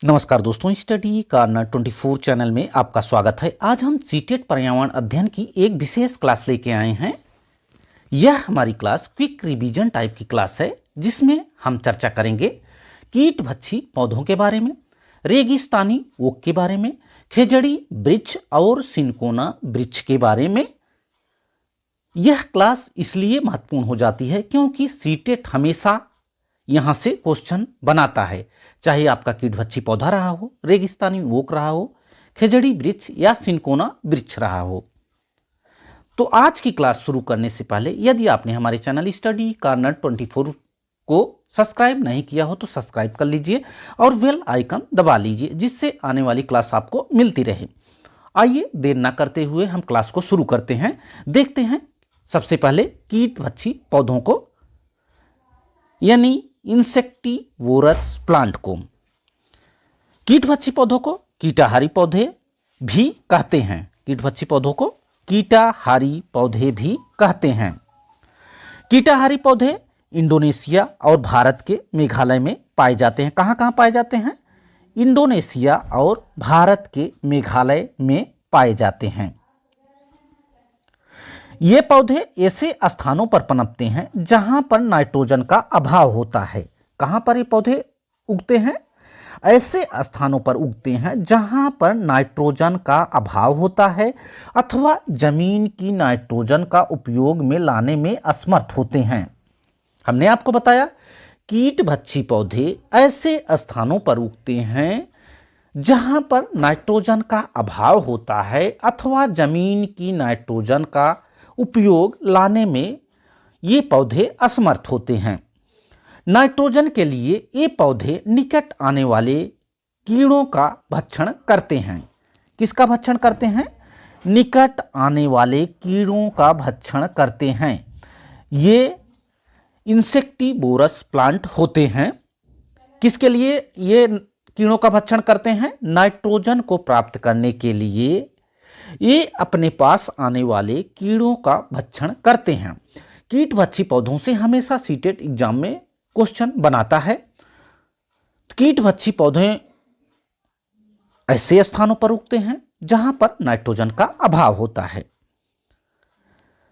नमस्कार दोस्तों, study corner 24 channel में आपका स्वागत है। आज हम सीटेट पर्यावरण अध्ययन की एक विशेष क्लास लेके आए हैं। यह हमारी क्लास क्विक रिवीजन टाइप की क्लास है, जिसमें हम चर्चा करेंगे कीट भक्षी पौधों के बारे में, रेगिस्तानी ओक के बारे में, खेजड़ी वृक्ष और सिनकोना वृक्ष के बारे में। यह क्लास इसलिए महत्वपूर्ण हो जाती है क्योंकि सीटेट हमेशा यहाँ से क्वेश्चन बनाता है, चाहे आपका कीटभक्षी पौधा रहा हो, रेगिस्तानी ओक रहा हो, खेजड़ी वृक्ष या सिनकोना वृक्ष रहा हो। तो आज की क्लास शुरू करने से पहले यदि आपने हमारे चैनल स्टडी कॉर्नर 24 को सब्सक्राइब नहीं किया हो तो सब्सक्राइब कर लीजिए और बेल आइकन दबा लीजिए, जिससे आने वाली क्लास आपको मिलती रहे। आइए देर ना करते हुए हम क्लास को शुरू करते हैं। देखते हैं सबसे पहले कीटभक्षी पौधों को, यानी इंसेक्टिवोरस प्लांट को। कीटभक्षी पौधों को कीटाहारी पौधे भी कहते हैं। कीटभक्षी पौधों को कीटाहारी पौधे भी कहते हैं। कीटाहारी पौधे इंडोनेशिया और भारत के मेघालय में पाए जाते हैं। कहाँ कहाँ पाए जाते हैं? इंडोनेशिया और भारत के मेघालय में पाए जाते हैं। ये पौधे ऐसे स्थानों पर पनपते हैं जहां पर नाइट्रोजन का अभाव होता है। कहां पर ये पौधे उगते हैं? ऐसे स्थानों पर उगते हैं जहां पर नाइट्रोजन का अभाव होता है अथवा जमीन की नाइट्रोजन का उपयोग में लाने में असमर्थ होते हैं। हमने आपको बताया कीटभक्षी पौधे ऐसे स्थानों पर उगते हैं जहां पर नाइट्रोजन का अभाव होता है अथवा जमीन की नाइट्रोजन का उपयोग लाने में ये पौधे असमर्थ होते हैं। नाइट्रोजन के लिए ये पौधे निकट आने वाले कीड़ों का भक्षण करते हैं। किसका भक्षण करते हैं? निकट आने वाले कीड़ों का भक्षण करते हैं। ये इंसेक्टिवोरस प्लांट होते हैं। किसके लिए ये कीड़ों का भक्षण करते हैं? नाइट्रोजन को प्राप्त करने के लिए ये अपने पास आने वाले कीड़ों का भक्षण करते हैं। कीटभक्षी पौधों से हमेशा सीटेट एग्जाम में क्वेश्चन बनाता है। कीटभक्षी पौधे ऐसे स्थानों पर उगते हैं जहां पर नाइट्रोजन का अभाव होता है।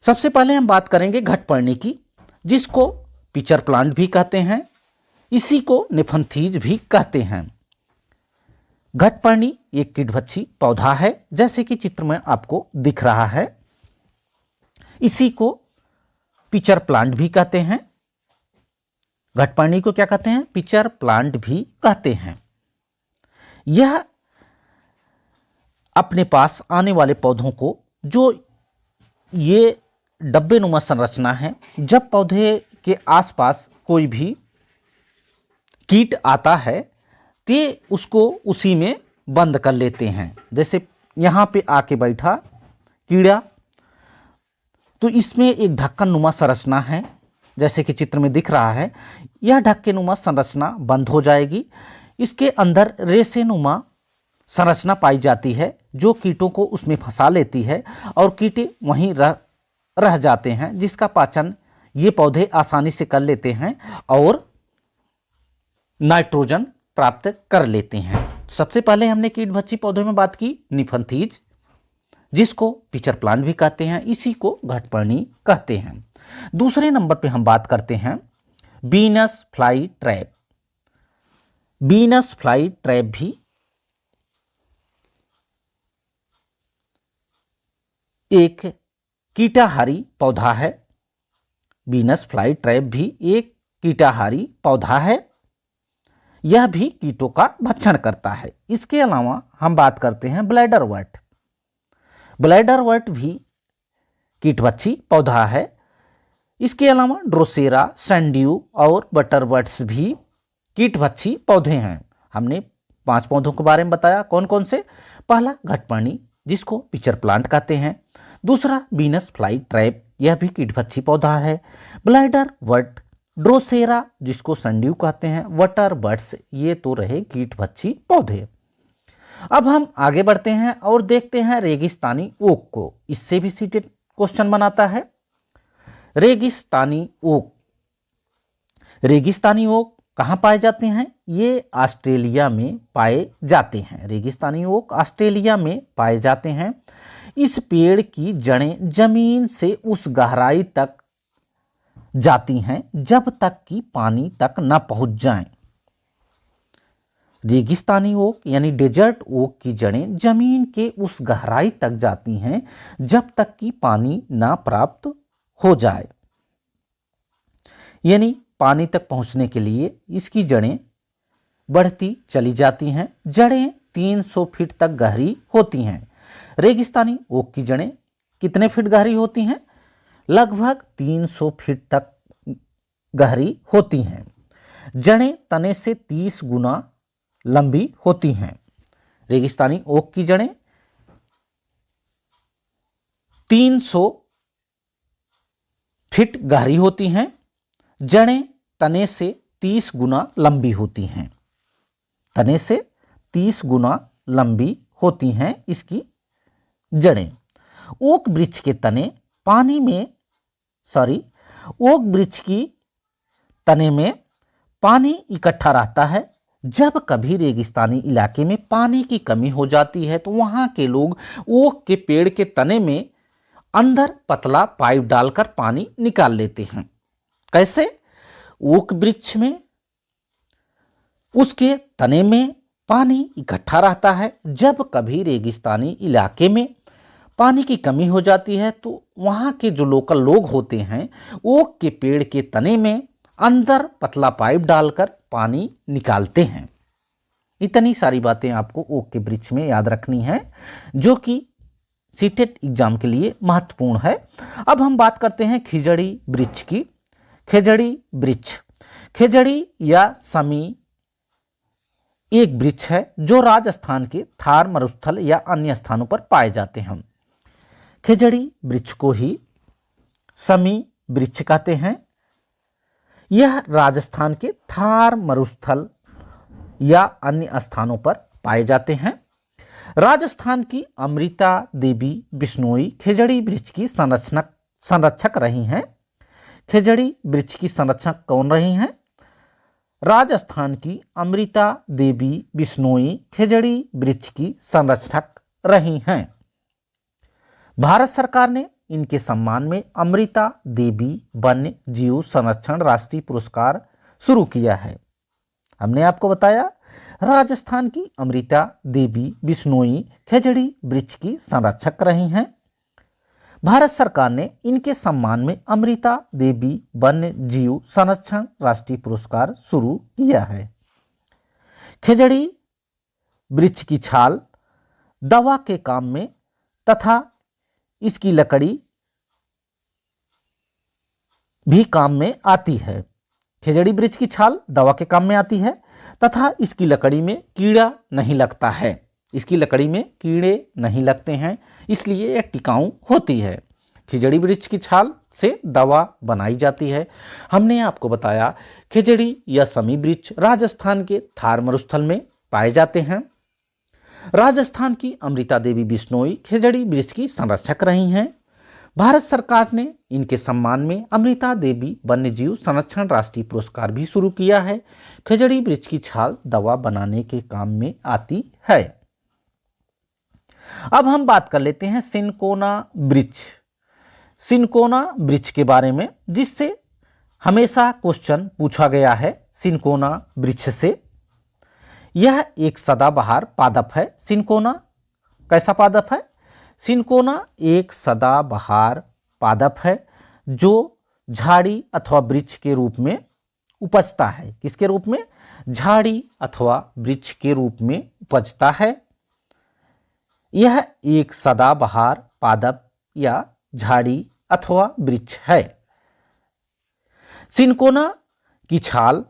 सबसे पहले हम बात करेंगे घटपर्णी की, जिसको पिचर प्लांट भी कहते हैं। इसी को निफंथीज भी कहते हैं। घटपर्णी एक कीटभक्षी पौधा है, जैसे कि चित्र में आपको दिख रहा है। इसी को पिचर प्लांट भी कहते हैं। घटपर्णी को क्या कहते हैं? पिचर प्लांट भी कहते हैं। यह अपने पास आने वाले पौधों को, जो ये डब्बे नुमा संरचना है, जब पौधे के आसपास कोई भी कीट आता है ते उसको उसी में बंद कर लेते हैं। जैसे यहाँ पे आके बैठा कीड़ा, तो इसमें एक ढक्कन नुमा संरचना है, जैसे कि चित्र में दिख रहा है। यह ढक्कन नुमा संरचना बंद हो जाएगी। इसके अंदर रेशे नुमा संरचना पाई जाती है, जो कीटों को उसमें फंसा लेती है और कीटे वहीं रह जाते हैं, जिसका पाचन ये पौधे आसानी से कर लेते हैं और नाइट्रोजन प्राप्त कर लेते हैं। सबसे पहले हमने कीटभक्षी पौधों में बात की निफंथीज, जिसको पिचर प्लांट भी कहते हैं। इसी को घटपर्णी कहते हैं। दूसरे नंबर पे हम बात करते हैं Venus fly trap. Venus fly trap भी एक कीटाहारी पौधा है। वीनस फ्लाई ट्रैप भी एक कीटाहारी पौधा है। यह भी कीटों का भक्षण करता है। इसके अलावा हम बात करते हैं ब्लैडरवर्ट। ब्लैडरवर्ट भी कीटभक्षी पौधा है। इसके अलावा ड्रोसेरा, सैंड्यू और बटरवर्ट्स भी कीटभक्षी पौधे हैं। हमने 5 पौधों के बारे में बताया। कौन कौन से? पहला घटपर्णी, जिसको पिचर प्लांट कहते हैं। दूसरा वीनस फ्लाई ट्रैप, यह भी कीटभक्षी पौधा है। ब्लैडरवर्ट, ड्रोसेरा, जिसको सैंड्यू कहते हैं, बटरवर्ट्स, ये तो रहे कीटभक्षी पौधे। अब हम आगे बढ़ते हैं और देखते हैं रेगिस्तानी ओक को। इससे भी सीटेट क्वेश्चन बनाता है। रेगिस्तानी ओक। रेगिस्तानी ओक कहाँ पाए जाते हैं? ये ऑस्ट्रेलिया में पाए जाते हैं। रेगिस्तानी ओक ऑस्ट्रेलिया में पाए जाते हैं। इस पेड़ की जड़ें जमीन से उस गहराई तक जाती हैं जब तक कि पानी तक न पहुंच जाएं। रेगिस्तानी ओक यानी डेजर्ट ओक की जड़ें जमीन के उस गहराई तक जाती हैं जब तक कि पानी ना प्राप्त हो जाए। यानी पानी तक पहुंचने के लिए इसकी जड़ें बढ़ती चली जाती हैं। जड़ें 300 फीट तक गहरी होती हैं। रेगिस्तानी ओक की जड़ें कितने फीट गहरी होती हैं? लगभग 300 फीट तक गहरी होती हैं। जड़ें तने से 30 गुना लंबी होती हैं। रेगिस्तानी ओक की जड़ें 300 फीट गहरी होती हैं। जड़ें तने से 30 गुना लंबी होती हैं। तने से 30 गुना लंबी होती हैं इसकी जड़ें। ओक वृक्ष के तने पानी में ओक वृक्ष की तने में पानी इकट्ठा रहता है। जब कभी रेगिस्तानी इलाके में पानी की कमी हो जाती है तो वहां के लोग ओक के पेड़ के तने में अंदर पतला पाइप डालकर पानी निकाल लेते हैं। कैसे? ओक वृक्ष में उसके तने में पानी इकट्ठा रहता है। जब कभी रेगिस्तानी इलाके में पानी की कमी हो जाती है तो वहाँ के जो लोकल लोग होते हैं ओक के पेड़ के तने में अंदर पतला पाइप डालकर पानी निकालते हैं। इतनी सारी बातें आपको ओक के वृक्ष में याद रखनी है जो कि सीटेट एग्जाम के लिए महत्वपूर्ण है। अब हम बात करते हैं खिजड़ी वृक्ष की। खिजड़ी वृक्ष, खिजड़ी या समी एक वृक्ष है जो राजस्थान के थार मरुस्थल या अन्य स्थानों पर पाए जाते हैं। खिजड़ी वृक्ष को ही समी वृक्ष कहते हैं। यह राजस्थान के थार मरुस्थल या अन्य स्थानों पर पाए जाते हैं। राजस्थान की अमृता देवी बिश्नोई खिजड़ी वृक्ष की संरक्षक रही हैं। खिजड़ी वृक्ष की संरक्षक कौन रही हैं? राजस्थान की अमृता देवी बिश्नोई खिजड़ी वृक्ष की संरक्षक रही हैं। भारत सरकार ने इनके सम्मान में अमृता देवी वन्य जीव संरक्षण राष्ट्रीय पुरस्कार शुरू किया है। हमने आपको बताया राजस्थान की अमृता देवी बिश्नोई खिजड़ी वृक्ष की संरक्षक रही हैं। भारत सरकार ने इनके सम्मान में अमृता देवी वन्य जीव संरक्षण राष्ट्रीय पुरस्कार शुरू किया है। खिजड़ी वृक्ष की छाल दवा के काम में तथा इसकी लकड़ी भी काम में आती है। खिजड़ी वृक्ष की छाल दवा के काम में आती है तथा इसकी लकड़ी में कीड़ा नहीं लगता है। इसकी लकड़ी में कीड़े नहीं लगते हैं, इसलिए यह टिकाऊ होती है। खिजड़ी वृक्ष की छाल से दवा बनाई जाती है। हमने आपको बताया खिजड़ी या समी वृक्ष राजस्थान के थार मरुस्थल में पाए जाते हैं। राजस्थान की अमृता देवी बिश्नोई खिजड़ी वृक्ष की संरक्षक रही हैं। भारत सरकार ने इनके सम्मान में अमृता देवी वन्यजीव संरक्षण राष्ट्रीय पुरस्कार भी शुरू किया है। खिजड़ी वृक्ष की छाल दवा बनाने के काम में आती है। अब हम बात कर लेते हैं सिनकोना वृक्ष। सिनकोना वृक्ष के बारे में, जिससे हमेशा क्वेश्चन पूछा गया है सिनकोना वृक्ष से। यह एक सदाबहार पादप है। सिनकोना कैसा पादप है? सिनकोना एक सदाबहार पादप है जो झाड़ी अथवा वृक्ष के रूप में उपजता है। किसके रूप में? झाड़ी अथवा वृक्ष के रूप में उपजता है। यह एक सदाबहार पादप या झाड़ी अथवा वृक्ष है। सिनकोना की छाल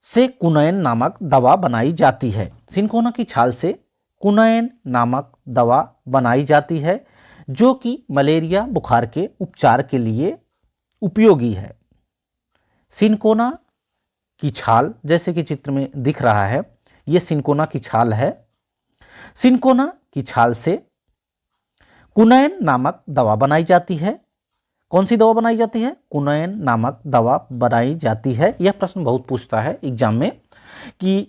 से कुनैन नामक दवा बनाई जाती है। सिनकोना की छाल से कुनैन नामक दवा बनाई जाती है जो कि मलेरिया बुखार के उपचार के लिए उपयोगी है। सिनकोना की छाल, जैसे कि चित्र में दिख रहा है, यह सिनकोना की छाल है। सिनकोना की छाल से कुनैन नामक दवा बनाई जाती है। कौन सी दवा बनाई जाती है? कुनैन नामक दवा बनाई जाती है। यह प्रश्न बहुत पूछता है एग्जाम में कि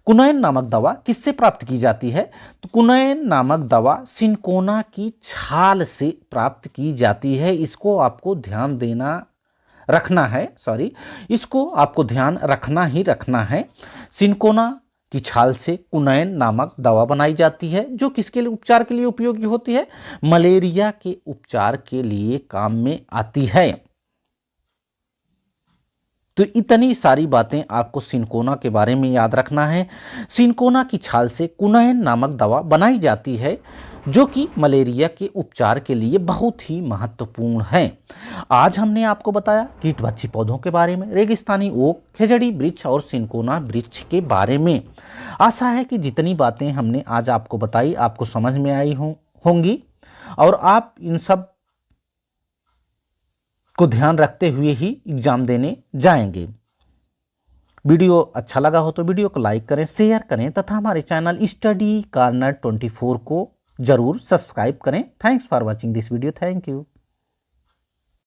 कुनैन नामक दवा किससे प्राप्त की जाती है? तो कुनैन नामक दवा सिनकोना की छाल से प्राप्त की जाती है। इसको आपको ध्यान देना रखना है, इसको आपको ध्यान रखना ही रखना है। सिनकोना की छाल से कुनैन नामक दवा बनाई जाती है, जो किसके लिए उपचार के लिए उपयोगी होती है? मलेरिया के उपचार के लिए काम में आती है। तो इतनी सारी बातें आपको सिनकोना के बारे में याद रखना है। सिनकोना की छाल से कुनैन नामक दवा बनाई जाती है, जो कि मलेरिया के उपचार के लिए बहुत ही महत्वपूर्ण है। आज हमने आपको बताया कीटभक्षी पौधों के बारे में, रेगिस्तानी ओक, खेजड़ी वृक्ष और सिनकोना वृक्ष के बारे में। आशा है कि जितनी बातें हमने आज आपको बताई आपको समझ में आई होंगी और आप इन सब को ध्यान रखते हुए ही एग्जाम देने जाएंगे। वीडियो अच्छा लगा हो तो वीडियो को लाइक करें, शेयर करें तथा हमारे चैनल स्टडी कॉर्नर 24 को जरूर सब्सक्राइब करें। Thanks for watching this video. Thank you.